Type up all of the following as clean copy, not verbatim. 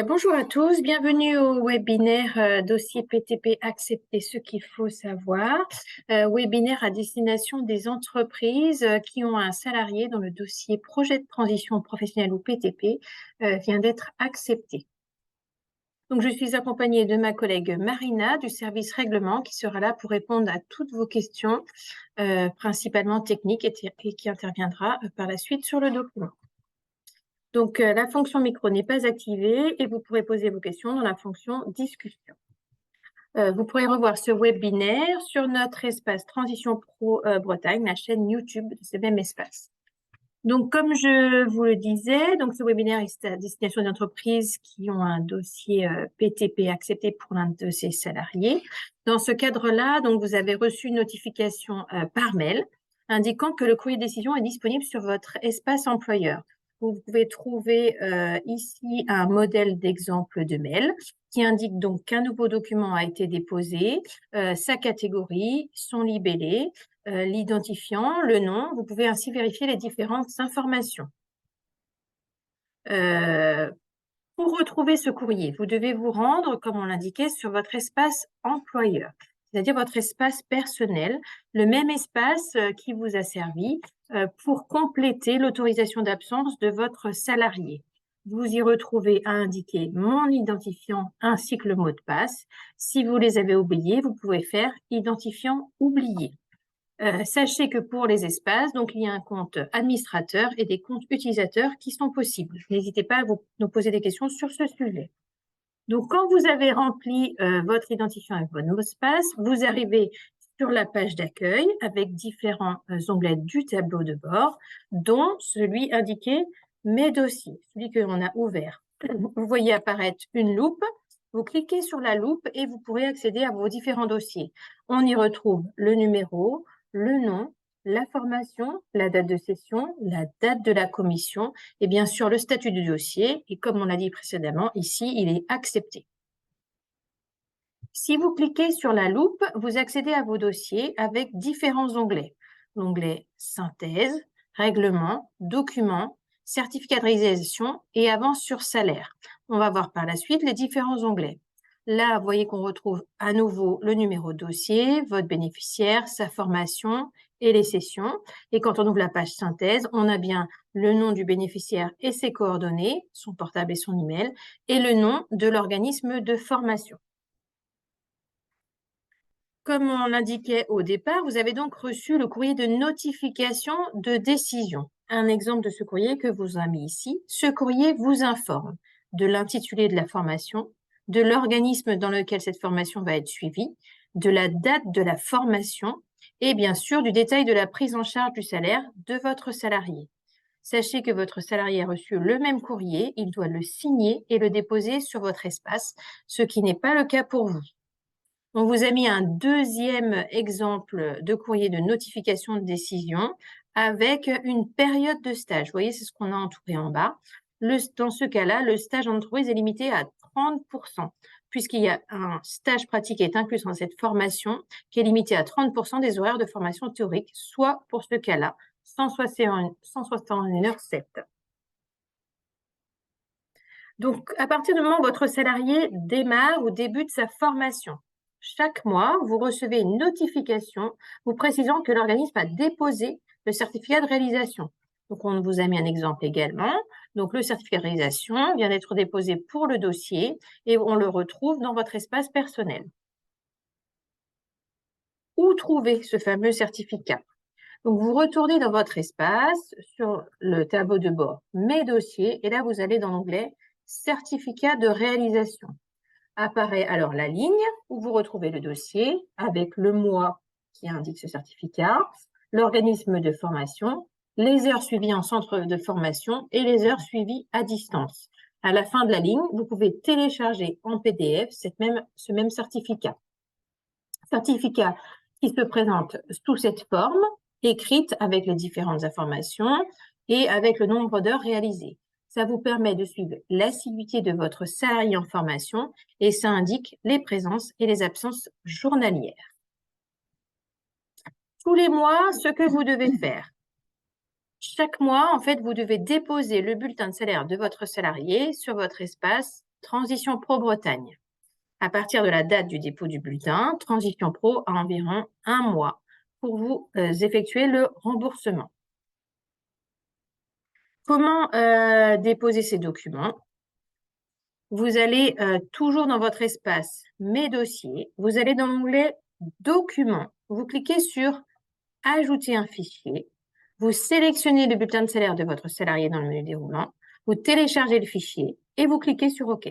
Bonjour à tous, bienvenue au webinaire dossier PTP accepter ce qu'il faut savoir. Webinaire à destination des entreprises qui ont un salarié dont le dossier projet de transition professionnelle ou PTP vient d'être accepté. Donc, je suis accompagnée de ma collègue Marina du service règlement qui sera là pour répondre à toutes vos questions, principalement techniques et qui interviendra par la suite sur le document. Donc, la fonction micro n'est pas activée et vous pourrez poser vos questions dans la fonction discussion. Vous pourrez revoir ce webinaire sur notre espace Transition Pro Bretagne, la chaîne YouTube de ce même espace. Donc, comme je vous le disais, donc ce webinaire est à destination des entreprises qui ont un dossier PTP accepté pour l'un de ses salariés. Dans ce cadre-là, donc vous avez reçu une notification par mail indiquant que le courrier de décision est disponible sur votre espace employeur. Vous pouvez trouver ici un modèle d'exemple de mail qui indique donc qu'un nouveau document a été déposé, sa catégorie, son libellé, l'identifiant, le nom. Vous pouvez ainsi vérifier les différentes informations. Pour retrouver ce courrier, vous devez vous rendre, comme on l'indiquait, sur votre espace employeur, c'est-à-dire votre espace personnel, le même espace qui vous a servi pour compléter l'autorisation d'absence de votre salarié. Vous y retrouvez à indiquer mon identifiant ainsi que le mot de passe. Si vous les avez oubliés, vous pouvez faire identifiant oublié. Sachez que pour les espaces, donc il y a un compte administrateur et des comptes utilisateurs qui sont possibles. N'hésitez pas à nous poser des questions sur ce sujet. Donc, quand vous avez rempli votre identifiant avec votre mot de passe, vous arrivez sur la page d'accueil avec différents onglets du tableau de bord, dont celui indiqué Mes dossiers, celui que l'on a ouvert. Vous voyez apparaître une loupe. Vous cliquez sur la loupe et vous pourrez accéder à vos différents dossiers. On y retrouve le numéro, le nom, la formation, la date de session, la date de la commission et bien sûr le statut du dossier. Et comme on l'a dit précédemment, ici, il est accepté. Si vous cliquez sur la loupe, vous accédez à vos dossiers avec différents onglets. L'onglet synthèse, règlement, documents, certificat de réalisation et avance sur salaire. On va voir par la suite les différents onglets. Là, vous voyez qu'on retrouve à nouveau le numéro de dossier, votre bénéficiaire, sa formation et les sessions. Et quand on ouvre la page synthèse, on a bien le nom du bénéficiaire et ses coordonnées, son portable et son email, et le nom de l'organisme de formation. Comme on l'indiquait au départ, vous avez donc reçu le courrier de notification de décision. Un exemple de ce courrier que vous avez mis ici. Ce courrier vous informe de l'intitulé de la formation, de l'organisme dans lequel cette formation va être suivie, de la date de la formation et bien sûr du détail de la prise en charge du salaire de votre salarié. Sachez que votre salarié a reçu le même courrier, il doit le signer et le déposer sur votre espace, ce qui n'est pas le cas pour vous. On vous a mis un deuxième exemple de courrier de notification de décision avec une période de stage. Vous voyez, c'est ce qu'on a entouré en bas. Dans ce cas-là, le stage en entreprise est limité à 30%, puisqu'il y a un stage pratique qui est inclus dans cette formation qui est limité à 30% des horaires de formation théorique, soit pour ce cas-là, 161h7. Donc, à partir du moment où votre salarié démarre ou débute sa formation, chaque mois, vous recevez une notification vous précisant que l'organisme a déposé le certificat de réalisation. Donc, on vous a mis un exemple également. Donc, le certificat de réalisation vient d'être déposé pour le dossier et on le retrouve dans votre espace personnel. Où trouver ce fameux certificat? Donc, vous retournez dans votre espace sur le tableau de bord Mes dossiers et là, vous allez dans l'onglet Certificat de réalisation. Apparaît alors la ligne où vous retrouvez le dossier avec le mois qui indique ce certificat, l'organisme de formation, les heures suivies en centre de formation et les heures suivies à distance. À la fin de la ligne, vous pouvez télécharger en PDF ce même certificat. Certificat qui se présente sous cette forme, écrite avec les différentes informations et avec le nombre d'heures réalisées. Ça vous permet de suivre l'assiduité de votre salarié en formation et ça indique les présences et les absences journalières. Tous les mois, ce que vous devez faire. Chaque mois, en fait, vous devez déposer le bulletin de salaire de votre salarié sur votre espace Transition Pro Bretagne. À partir de la date du dépôt du bulletin, Transition Pro a environ un mois pour vous effectuer le remboursement. Comment déposer ces documents? Vous allez toujours dans votre espace Mes dossiers, vous allez dans l'onglet Documents, vous cliquez sur Ajouter un fichier, vous sélectionnez le bulletin de salaire de votre salarié dans le menu déroulant, vous téléchargez le fichier et vous cliquez sur OK.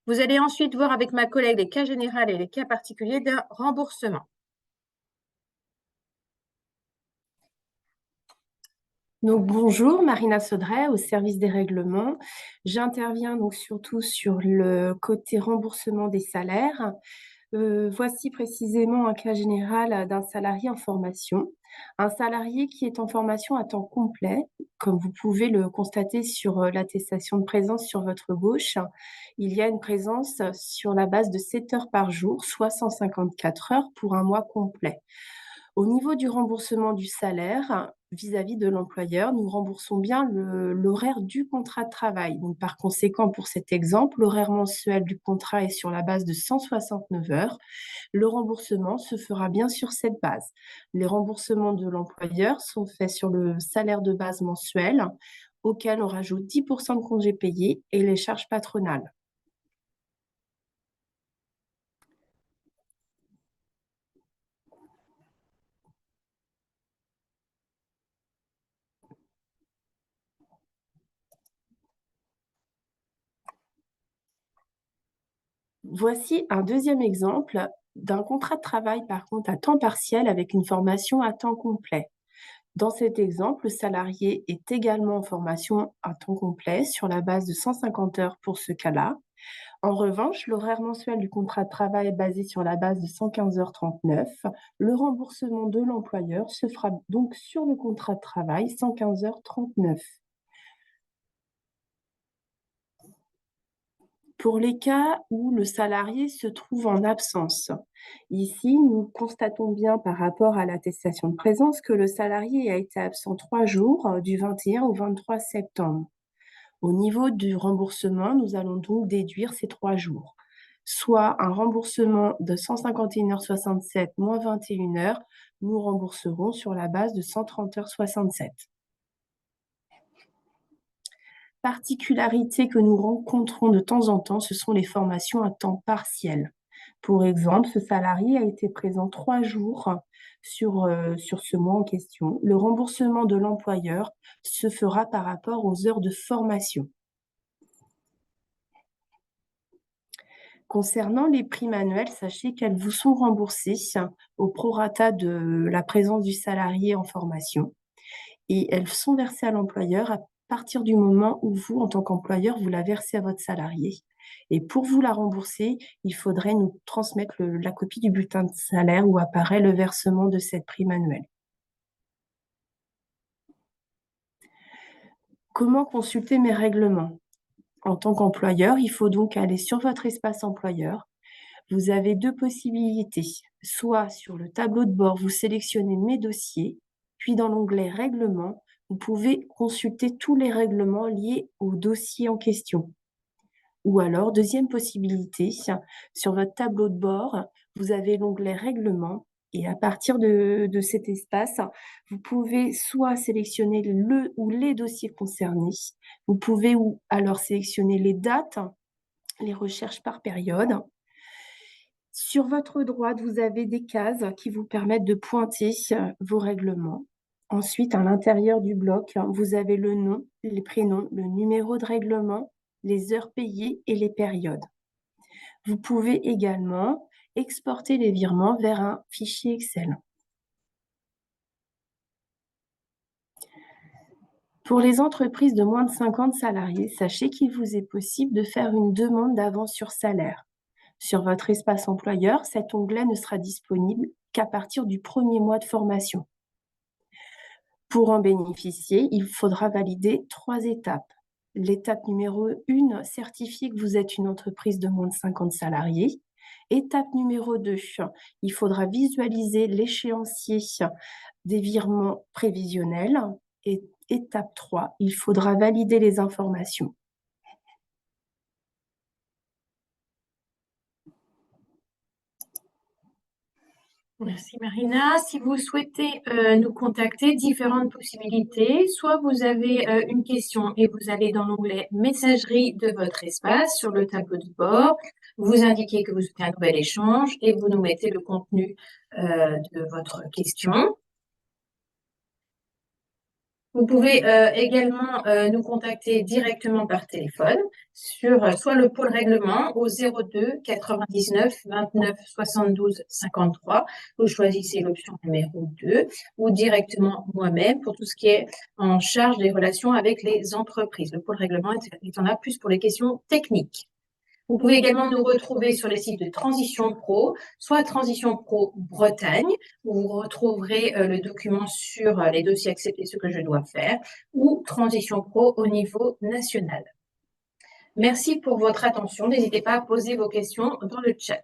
Vous allez ensuite voir avec ma collègue les cas généraux et les cas particuliers d'un remboursement. Donc bonjour, Marina Sodret au service des règlements. J'interviens donc surtout sur le côté remboursement des salaires. Voici précisément un cas général d'un salarié en formation. Un salarié qui est en formation à temps complet, comme vous pouvez le constater sur l'attestation de présence sur votre gauche. Il y a une présence sur la base de 7 heures par jour, soit 154 heures pour un mois complet. Au niveau du remboursement du salaire, vis-à-vis de l'employeur, nous remboursons bien l'horaire du contrat de travail. Donc, par conséquent, pour cet exemple, l'horaire mensuel du contrat est sur la base de 169 heures. Le remboursement se fera bien sur cette base. Les remboursements de l'employeur sont faits sur le salaire de base mensuel, auquel on rajoute 10% de congés payés et les charges patronales. Voici un deuxième exemple d'un contrat de travail, par contre, à temps partiel avec une formation à temps complet. Dans cet exemple, le salarié est également en formation à temps complet sur la base de 150 heures pour ce cas-là. En revanche, l'horaire mensuel du contrat de travail est basé sur la base de 115h39. Le remboursement de l'employeur se fera donc sur le contrat de travail 115h39. Pour les cas où le salarié se trouve en absence, ici, nous constatons bien par rapport à l'attestation de présence que le salarié a été absent 3 jours du 21 au 23 septembre. Au niveau du remboursement, nous allons donc déduire ces 3 jours, soit un remboursement de 151h67 moins 21 heures, nous rembourserons sur la base de 130h67. Particularité que nous rencontrons de temps en temps, ce sont les formations à temps partiel. Pour exemple, ce salarié a été présent 3 jours sur ce mois en question. Le remboursement de l'employeur se fera par rapport aux heures de formation. Concernant les primes annuelles, sachez qu'elles vous sont remboursées au prorata de la présence du salarié en formation et elles sont versées à l'employeur à partir du moment où vous, en tant qu'employeur, vous la versez à votre salarié. Et pour vous la rembourser, il faudrait nous transmettre la copie du bulletin de salaire où apparaît le versement de cette prime annuelle. Comment consulter mes règlements? En tant qu'employeur, il faut donc aller sur votre espace employeur. Vous avez 2 possibilités. Soit sur le tableau de bord, vous sélectionnez Mes dossiers, puis dans l'onglet Règlements, vous pouvez consulter tous les règlements liés au dossier en question. Ou alors, deuxième possibilité, sur votre tableau de bord, vous avez l'onglet Règlements et à partir de cet espace, vous pouvez soit sélectionner le ou les dossiers concernés, vous pouvez ou alors sélectionner les dates, les recherches par période. Sur votre droite, vous avez des cases qui vous permettent de pointer vos règlements. Ensuite, à l'intérieur du bloc, vous avez le nom, les prénoms, le numéro de règlement, les heures payées et les périodes. Vous pouvez également exporter les virements vers un fichier Excel. Pour les entreprises de moins de 50 salariés, sachez qu'il vous est possible de faire une demande d'avance sur salaire. Sur votre espace employeur, cet onglet ne sera disponible qu'à partir du premier mois de formation. Pour en bénéficier, il faudra valider 3 étapes. L'étape numéro 1, certifier que vous êtes une entreprise de moins de 50 salariés. Étape numéro 2, il faudra visualiser l'échéancier des virements prévisionnels. Et étape 3, il faudra valider les informations. Merci Marina. Si vous souhaitez nous contacter, différentes possibilités. Soit vous avez une question et vous allez dans l'onglet Messagerie de votre espace sur le tableau de bord. Vous indiquez que vous souhaitez un nouvel échange et vous nous mettez le contenu de votre question. Vous pouvez également nous contacter directement par téléphone sur soit le pôle règlement au 02 99 29 72 53. Vous choisissez l'option numéro 2 ou directement moi-même pour tout ce qui est en charge des relations avec les entreprises. Le pôle règlement est en là plus pour les questions techniques. Vous pouvez également nous retrouver sur les sites de Transition Pro, soit Transition Pro Bretagne, où vous retrouverez le document sur les dossiers acceptés, ce que je dois faire, ou Transition Pro au niveau national. Merci pour votre attention. N'hésitez pas à poser vos questions dans le chat.